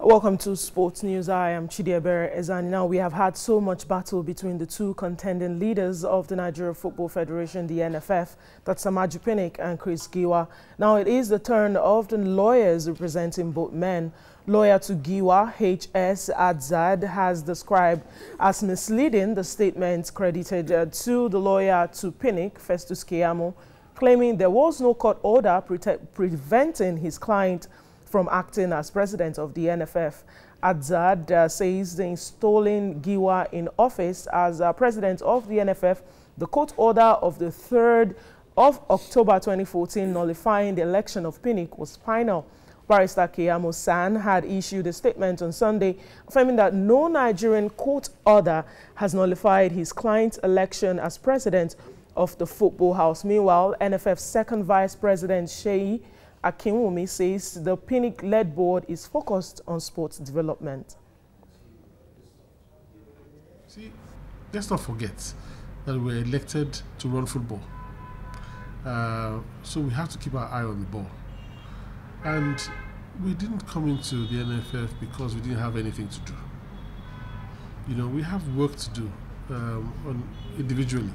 Welcome to Sports News. I am Chidiebere Ezani. Now, we have had so much battle between the two contending leaders of the Nigeria Football Federation, the NFF, that's Samaju Pinnick and Chris Giwa. Now, it is the turn of the lawyers representing both men. Lawyer to Giwa, H.S. Adzad, has described as misleading the statements credited to the lawyer to Pinnick, Festus Keyamo, claiming there was no court order preventing his client from acting as president of the NFF. Adzad says the installing Giwa in office as president of the NFF, the court order of the 3rd of October 2014 nullifying the election of Pinnick was final. Barrister Keyamo San had issued a statement on Sunday affirming that no Nigerian court order has nullified his client's election as president of the Football House. Meanwhile, NFF's second vice president, Sheyi Akinwumi, says the Pinnick-led board is focused on sports development. See, let's not forget that we were elected to run football. So we have to keep our eye on the ball. And we didn't come into the NFF because we didn't have anything to do. You know, we have work to do individually.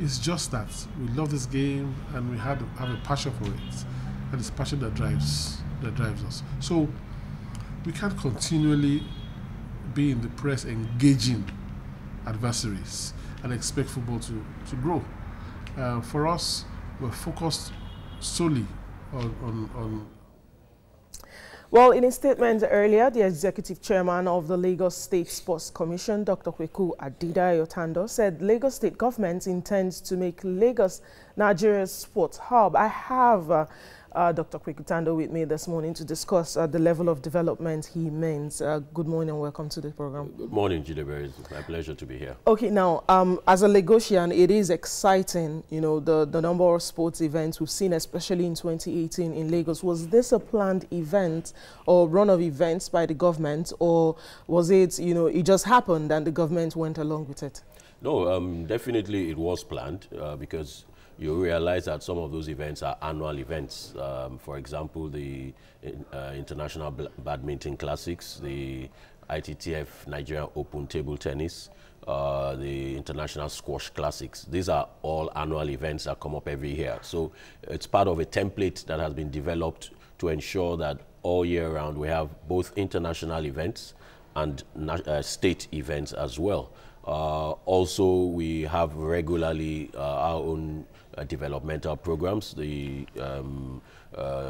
It's just that we love this game and we have a passion for it. And it's passion that drives us. So we can't continually be in the press engaging adversaries and expect football to grow. For us, we're focused solely on. Well, in a statement earlier, the executive chairman of the Lagos State Sports Commission, Dr. Kweku Adida-Yotando, said Lagos State government intends to make Lagos Nigeria's sports hub. I have Dr. Kwekutando with me this morning to discuss the level of development he means. Good morning and welcome to the program. Good morning, Jidebere. It's my pleasure to be here. Okay, now, as a Lagosian, it is exciting, you know, the number of sports events we've seen, especially in 2018 in Lagos. Was this a planned event or run of events by the government, or was it, you know, it just happened and the government went along with it? No, definitely it was planned because you realize that some of those events are annual events. For example, the International Badminton Classics, the ITTF Nigerian Open Table Tennis, the International Squash Classics. These are all annual events that come up every year. So it's part of a template that has been developed to ensure that all year round we have both international events and state events as well. Also, we have regularly our own developmental programs, the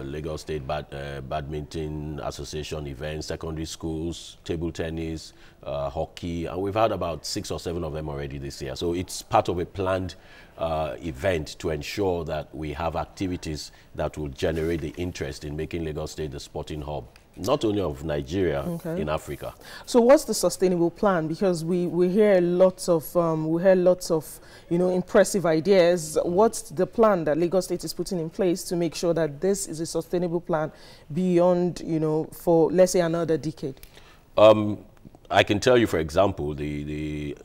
Lagos State Badminton Association events, secondary schools, table tennis, hockey, and we've had about 6 or 7 of them already this year. So it's part of a planned event to ensure that we have activities that will generate the interest in making Lagos State the sporting hub, not only of Nigeria, in Africa. So what's the sustainable plan? Because we hear lots of you know, impressive ideas. What's the plan that Lagos State is putting in place to make sure that this is a sustainable plan beyond, you know, for let's say another decade? I can tell you, for example, the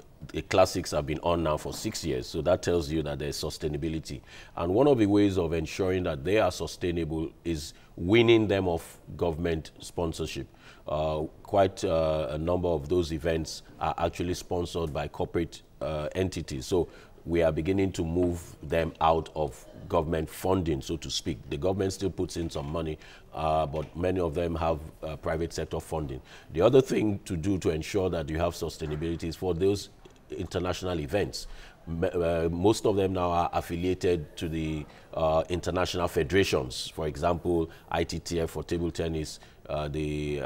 classics have been on now for 6 years, so that tells you that there's sustainability. And one of the ways of ensuring that they are sustainable is winning them off government sponsorship. Quite a number of those events are actually sponsored by corporate entities. So we are beginning to move them out of government funding, so to speak. The government still puts in some money, but many of them have private sector funding. The other thing to do to ensure that you have sustainability is for those international events. Most of them now are affiliated to the international federations. For example, ITTF for table tennis, the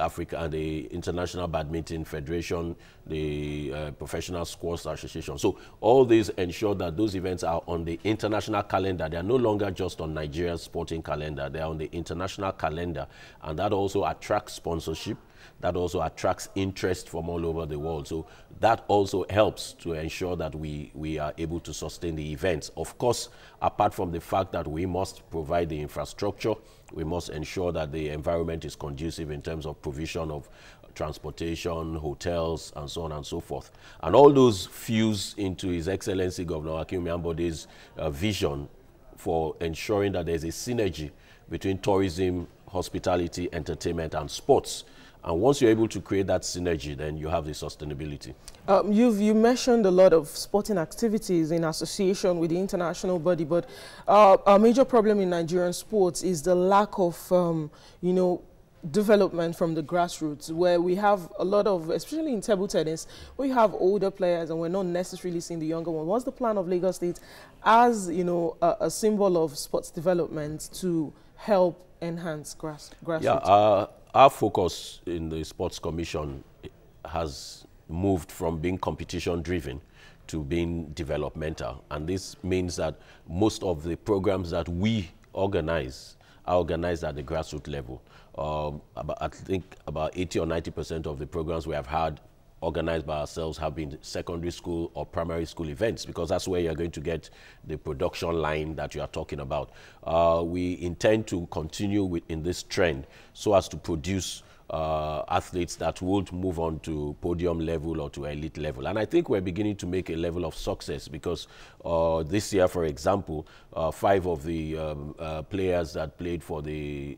International Badminton Federation, the Professional Squash Association. So all these ensure that those events are on the international calendar. They are no longer just on Nigeria's sporting calendar. They are on the international calendar, and that also attracts sponsorship. That also attracts interest from all over the world. So that also helps to ensure that we are able to sustain the events. Of course, apart from the fact that we must provide the infrastructure, we must ensure that the environment is conducive in terms of provision of transportation, hotels, and so on and so forth. And all those fuse into His Excellency Governor Akinwumi Ambode's vision for ensuring that there's a synergy between tourism, hospitality, entertainment, and sports. And once you're able to create that synergy, then you have the sustainability. You mentioned a lot of sporting activities in association with the international body, but a major problem in Nigerian sports is the lack of, you know, development from the grassroots, where we have a lot of, especially in table tennis, we have older players and we're not necessarily seeing the younger one. What's the plan of Lagos State as, you know, a symbol of sports development to help enhance grassroots? Yeah, our focus in the Sports Commission has moved from being competition driven to being developmental, and this means that most of the programs that we organize are organized at the grassroots level. I think about 80 or 90% of the programs we have had organized by ourselves have been secondary school or primary school events, because that's where you're going to get the production line that you are talking about. We intend to continue in this trend so as to produce athletes that would move on to podium level or to elite level. And I think we're beginning to make a level of success, because this year, for example, 5 of the players that played for the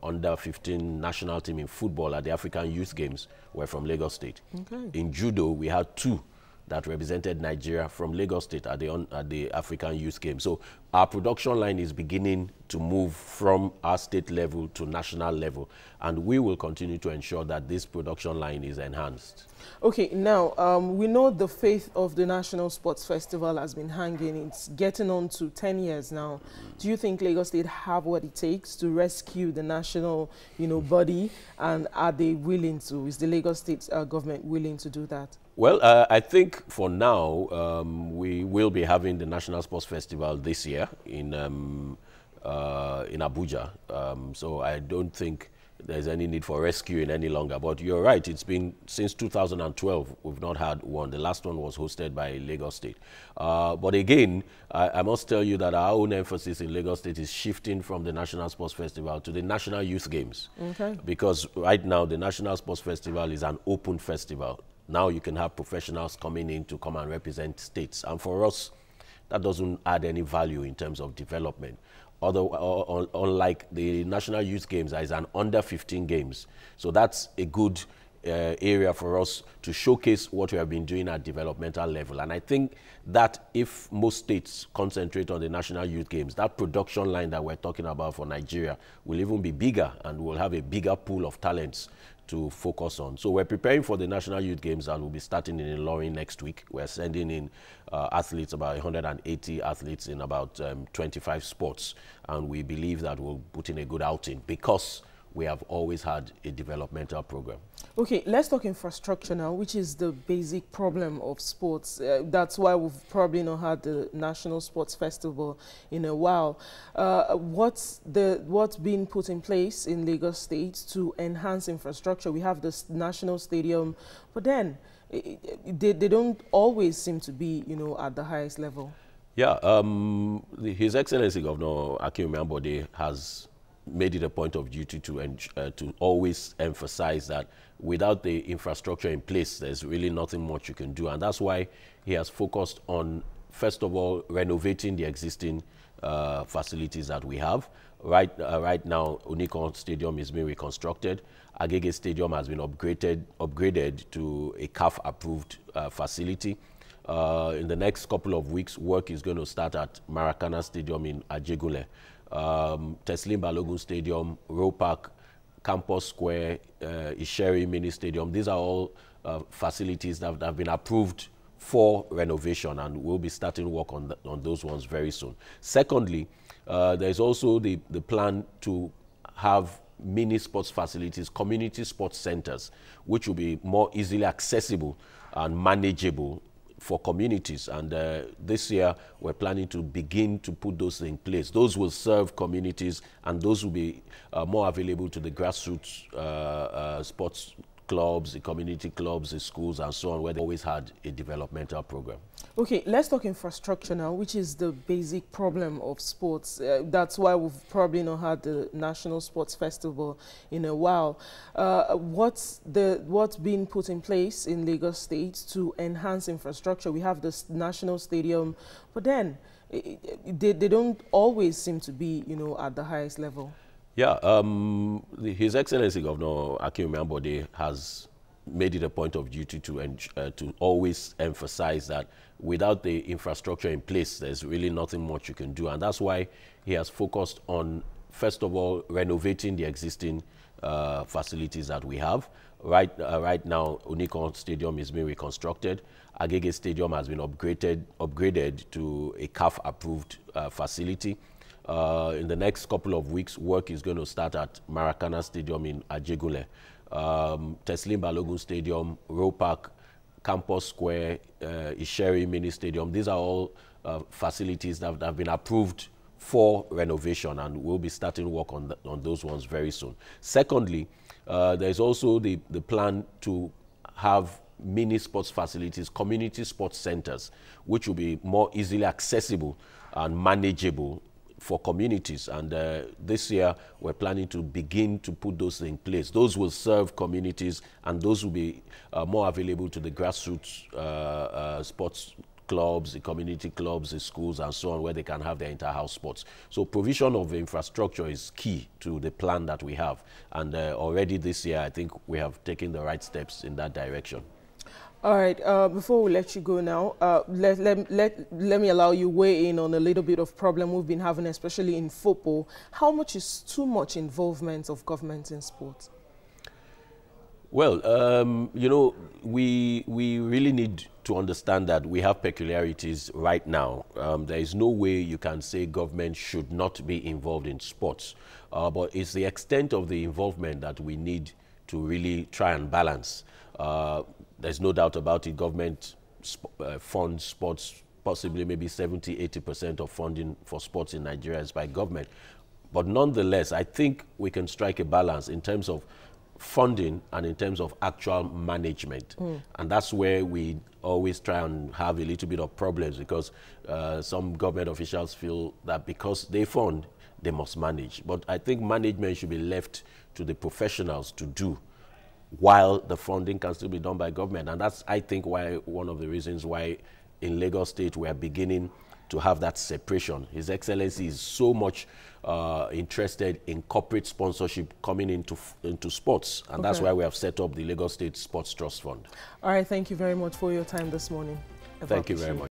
under-15 national team in football at the African Youth Games were from Lagos State. Okay. In judo, we had 2 that represented Nigeria from Lagos State at the African Youth Games. So our production line is beginning to move from our state level to national level, and we will continue to ensure that this production line is enhanced. Okay, now we know the faith of the National Sports Festival has been hanging. It's getting on to 10 years now. Do you think Lagos State have what it takes to rescue the national, you know, body, and are they willing to? Is the Lagos State government willing to do that? Well, I think for now, we will be having the National Sports Festival this year in Abuja. So I don't think there's any need for rescuing any longer. But you're right, it's been since 2012, we've not had one. The last one was hosted by Lagos State. But again, I must tell you that our own emphasis in Lagos State is shifting from the National Sports Festival to the National Youth Games. Okay. Because right now, the National Sports Festival is an open festival. Now you can have professionals coming in to come and represent states. And for us, that doesn't add any value in terms of development. Although, unlike the National Youth Games, that is an under-15 games. So that's a good area for us to showcase what we have been doing at developmental level. And I think that if most states concentrate on the National Youth Games, that production line that we're talking about for Nigeria will even be bigger, and we'll have a bigger pool of talents to focus on. So we're preparing for the National Youth Games that will be starting in Ilorin next week. We're sending in athletes, about 180 athletes in about 25 sports. And we believe that we'll put in a good outing, because we have always had a developmental program. Okay, let's talk infrastructure now, which is the basic problem of sports. That's why we've probably not had the National Sports Festival in a while. What's been put in place in Lagos State to enhance infrastructure? We have this national stadium, but then they don't always seem to be, you know, at the highest level. Yeah, His Excellency Governor Akinwumi Ambode has made it a point of duty to always emphasize that without the infrastructure in place, there's really nothing much you can do. And that's why he has focused on, first of all, renovating the existing facilities that we have. Right now, Unicon Stadium is being reconstructed. Agege Stadium has been upgraded to a CAF-approved facility. In the next couple of weeks, work is going to start at Maracana Stadium in Ajegunle. Teslim Balogun Stadium, Roe Park, Campus Square, Isheri Mini Stadium. These are all facilities that have been approved for renovation, and we'll be starting work on those ones very soon. Secondly, there's also the plan to have mini sports facilities, community sports centers, which will be more easily accessible and manageable for communities. And this year we're planning to begin to put those in place. Those will serve communities, and those will be more available to the grassroots sports clubs, the community clubs, the schools, and so on, where they always had a developmental program. Okay, let's talk infrastructure now, which is the basic problem of sports. That's why we've probably not had the National Sports Festival in a while. What's been put in place in Lagos State to enhance infrastructure? We have this national stadium, but then they don't always seem to be, you know, at the highest level. Yeah, His Excellency Governor Akinwumi Ambode has made it a point of duty to always emphasize that without the infrastructure in place, there's really nothing much you can do. And that's why he has focused on, first of all, renovating the existing facilities that we have. Right now, Unicon Stadium is being reconstructed. Agege Stadium has been upgraded to a CAF-approved facility. In the next couple of weeks, work is going to start at Maracana Stadium in Ajegunle, Teslim Balogun Stadium, Roe Park, Campus Square, Isheri Mini Stadium. These are all facilities that have been approved for renovation, and we'll be starting work on those ones very soon. Secondly, there's also the plan to have mini sports facilities, community sports centers, which will be more easily accessible and manageable for communities. And this year, we're planning to begin to put those in place. Those will serve communities, and those will be more available to the grassroots sports clubs, the community clubs, the schools, and so on, where they can have their inter-house sports. So provision of infrastructure is key to the plan that we have. And already this year, I think we have taken the right steps in that direction. All right, before we let you go now, let me allow you weigh in on a little bit of problem we've been having, especially in football. How much is too much involvement of government in sports? Well, you know, we really need to understand that we have peculiarities right now. There is no way you can say government should not be involved in sports, but it's the extent of the involvement that we need to really try and balance. There's no doubt about it. Government funds sports, possibly maybe 70–80% of funding for sports in Nigeria is by government. But nonetheless, I think we can strike a balance in terms of funding and in terms of actual management. And that's where we always try and have a little bit of problems, because some government officials feel that because they fund, they must manage. But I think management should be left to the professionals to do, while the funding can still be done by government. And that's, I think, why one of the reasons why in Lagos State we are beginning to have that separation. His Excellency is so much interested in corporate sponsorship coming into sports, and that's why we have set up the Lagos State Sports Trust Fund. All right, thank you very much for your time this morning. Thank you very much.